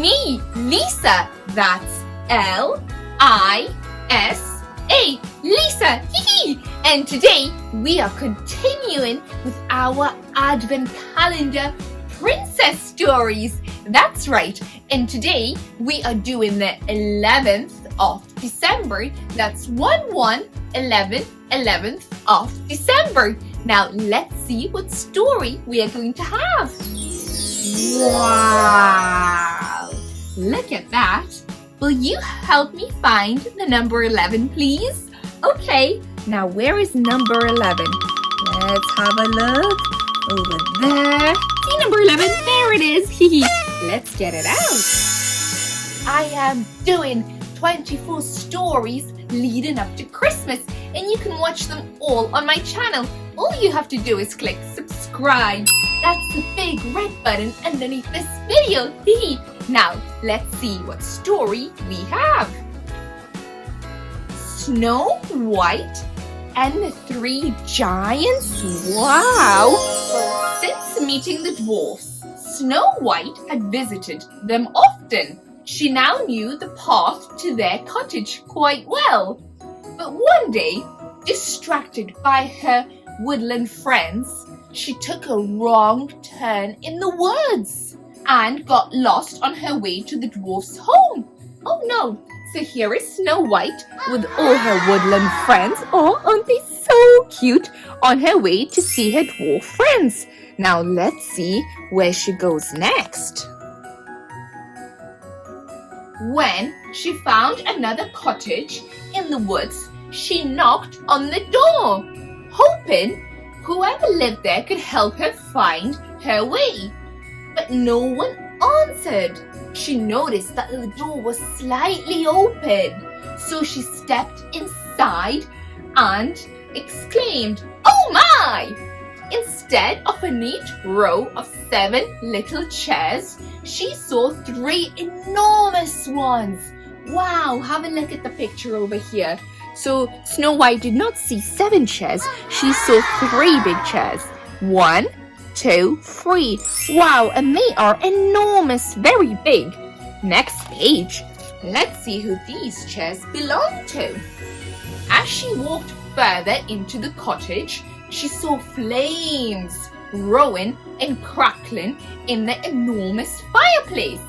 me, Lisa. That's L-I-S-A. Lisa, hee. And today we are continuing with our Advent calendar princess stories. That's right. And today we are doing the 11th of December. That's 11th of December. Now let's see what story we are going to have. Wow! Look at that. Will you help me find the number 11, please? Okay, now where is number 11? Let's have a look. Over there. See number 11? There it is. Let's get it out. I am doing 24 stories leading up to Christmas, and you can watch them all on my channel. All you have to do is click subscribe. That's the big red button underneath this video. Now, let's see what story we have. Snow White and the Three Giants? Wow! Since meeting the dwarfs, Snow White had visited them often. She now knew the path to their cottage quite well. But one day, distracted by her woodland friends, she took a wrong turn in the woods and got lost on her way to the dwarf's home. Oh no! So here is Snow White with all her woodland friends. Oh, aren't they so cute? On her way to see her dwarf friends. Now let's see where she goes next. When she found another cottage in the woods, she knocked on the door, hoping whoever lived there could help her find her way. But no one answered. She noticed that the door was slightly open, so she stepped inside and exclaimed, "Oh my!" Instead of a neat row of 7 little chairs, she saw 3 enormous ones. Wow, have a look at the picture over here. So Snow White did not see 7 chairs, she saw 3 big chairs. 1, 2, 3. Wow, and they are enormous, very big. Next page. Let's see who these chairs belong to. As she walked further into the cottage, she saw flames growing and crackling in the enormous fireplace.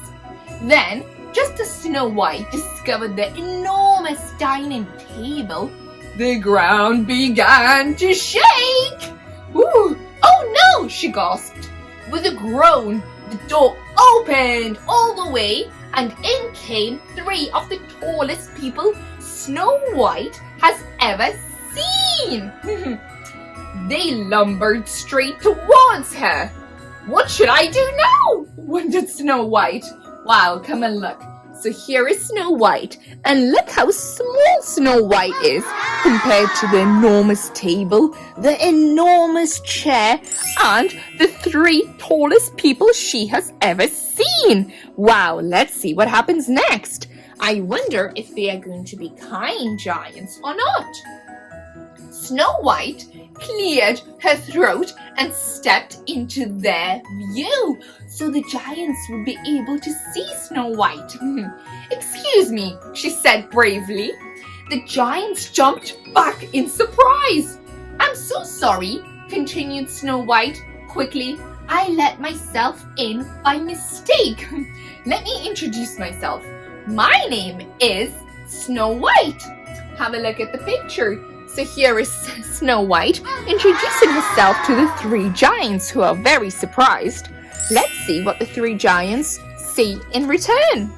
Then, just as Snow White discovered the enormous dining table, the ground began to shake. Ooh. "Oh no!" she gasped. With a groan, the door opened all the way, and in came 3 of the tallest people Snow White has ever seen. They lumbered straight towards her. "What should I do now?" wondered Snow White. Wow, come and look. So here is Snow White, and look how small Snow White is compared to the enormous table, the enormous chair, and the 3 tallest people she has ever seen. Wow, let's see what happens next. I wonder if they are going to be kind giants or not. Snow White cleared her throat and stepped into their view, so the giants would be able to see Snow White. "Excuse me," she said bravely. The giants jumped back in surprise. "I'm so sorry," continued Snow White quickly. "I let myself in by mistake. Let me introduce myself. My name is Snow White." Have a look at the picture. So here is Snow White introducing herself to the 3 giants, who are very surprised. Let's see what the 3 giants say in return.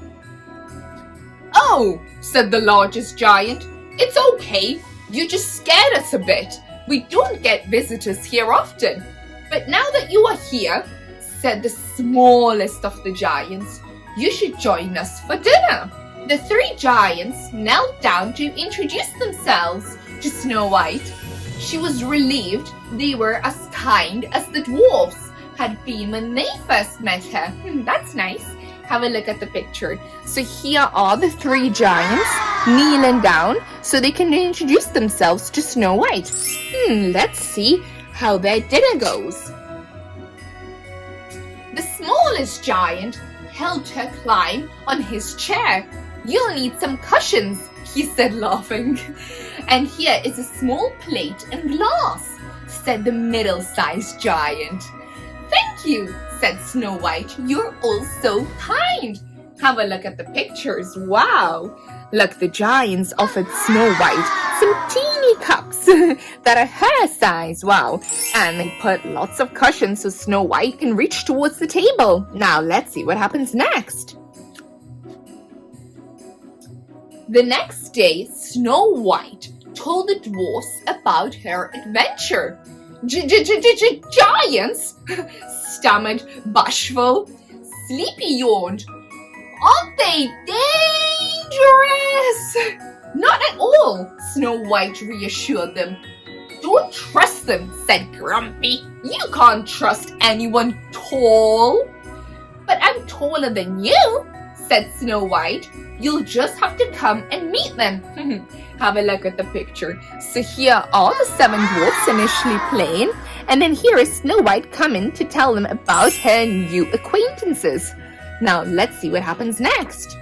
"Oh," said the largest giant, "it's okay. You just scared us a bit. We don't get visitors here often. But now that you are here," said the smallest of the giants, "you should join us for dinner." The 3 giants knelt down to introduce themselves to Snow White. She was relieved they were as kind as the dwarfs had been when they first met her. That's nice. Have a look at the picture. So here are the 3 giants kneeling down so they can introduce themselves to Snow White. Let's see how their dinner goes. The smallest giant helped her climb on his chair. "You'll need some cushions," he said, laughing. "And here is a small plate and glass," said the middle-sized giant. "Thank you," said Snow White. "You're all so kind." Have a look at the pictures. Wow! Look, the giants offered Snow White some teeny cups that are her size. Wow! And they put lots of cushions so Snow White can reach towards the table. Now let's see what happens next. The next day, Snow White told the dwarfs about her adventure. "Giants?" stammered Bashful. Sleepy yawned. "Aren't they dangerous?" "Not at all," Snow White reassured them. "Don't trust them," said Grumpy. "You can't trust anyone tall." "But I'm taller than you," said Snow White. "You'll just have to come and meet them." Have a look at the picture. So here are the 7 dwarfs initially playing, and then here is Snow White coming to tell them about her new acquaintances. Now let's see what happens next.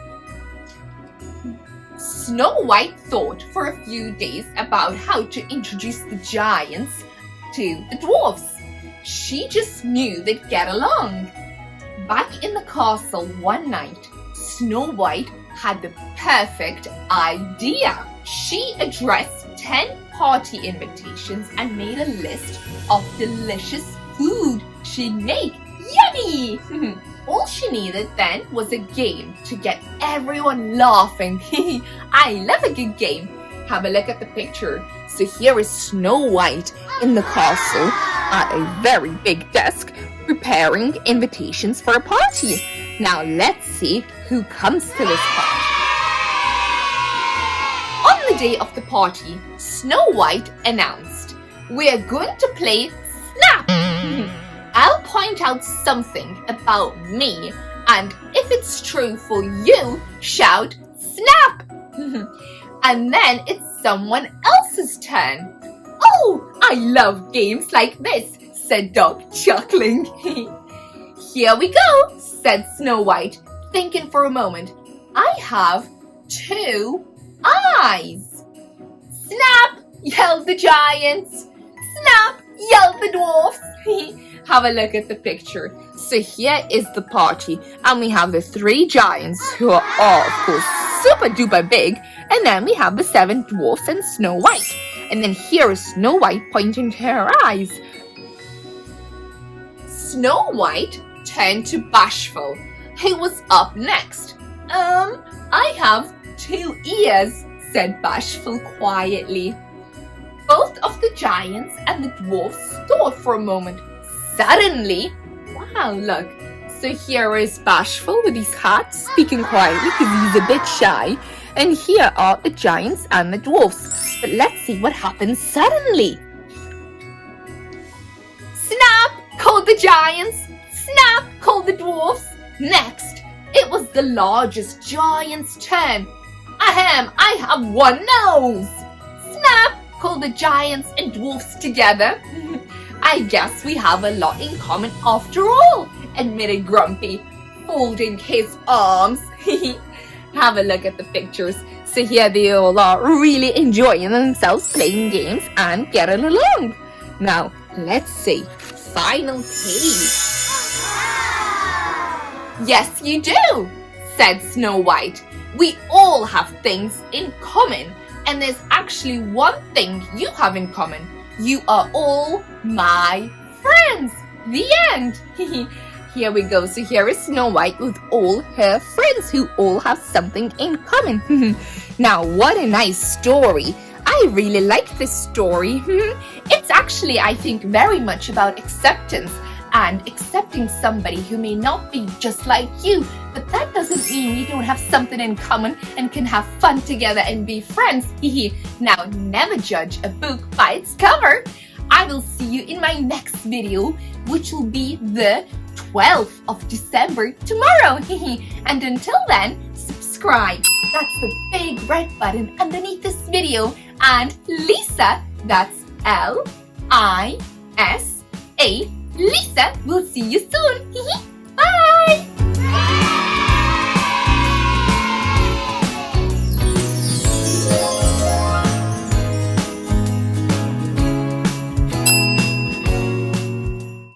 Snow White thought for a few days about how to introduce the giants to the dwarfs. She just knew they'd get along. Back in the castle one night, Snow White had the perfect idea. She addressed 10 party invitations and made a list of delicious food she'd make. Yummy! All she needed then was a game to get everyone laughing. I love a good game. Have a look at the picture. So here is Snow White in the castle at a very big desk preparing invitations for a party. Now let's see who comes to this party. On the day of the party, Snow White announced, "We're going to play Snap. I'll point out something about me, and if it's true for you, shout Snap. And then it's someone else's turn." "Oh, I love games like this," said Dog, chuckling. "Here we go," said Snow White, thinking for a moment. "I have 2 eyes." "Snap!" yelled the giants. "Snap!" yelled the dwarfs. Have a look at the picture. So here is the party, and we have the 3 giants who are all, of course, super duper big, and then we have the 7 dwarfs and Snow White. And then here is Snow White pointing to her eyes. Snow White turned to Bashful, who was up next. I have 2 ears, said Bashful quietly. Both of the giants and the dwarfs thought for a moment. Suddenly, wow, look. So here is Bashful with his hat, speaking quietly because he's a bit shy. And here are the giants and the dwarfs. But let's see what happens suddenly. Snap, called the giants. Snap, called the dwarfs. Next, it was the largest giant's turn. Ahem, I have 1 nose. Snap, called the giants and dwarfs together. I guess we have a lot in common after all, admitted Grumpy, folding his arms. Have a look at the pictures. So here they all are really enjoying themselves playing games and getting along. Now, let's see. Final page. Yes, you do, said Snow White. We all have things in common, and there's actually one thing you have in common. You are all my friends. The end. Here we go. So here is Snow White with all her friends who all have something in common. Now, what a nice story. I really like this story. It's actually, I think, very much about acceptance and accepting somebody who may not be just like you. But that doesn't mean we don't have something in common and can have fun together and be friends. Now, never judge a book by its cover. I will see you in my next video, which will be the 12th of December tomorrow. And until then, subscribe. That's the big red button underneath this video. And Lisa, that's Lisa, Lisa, will see you soon.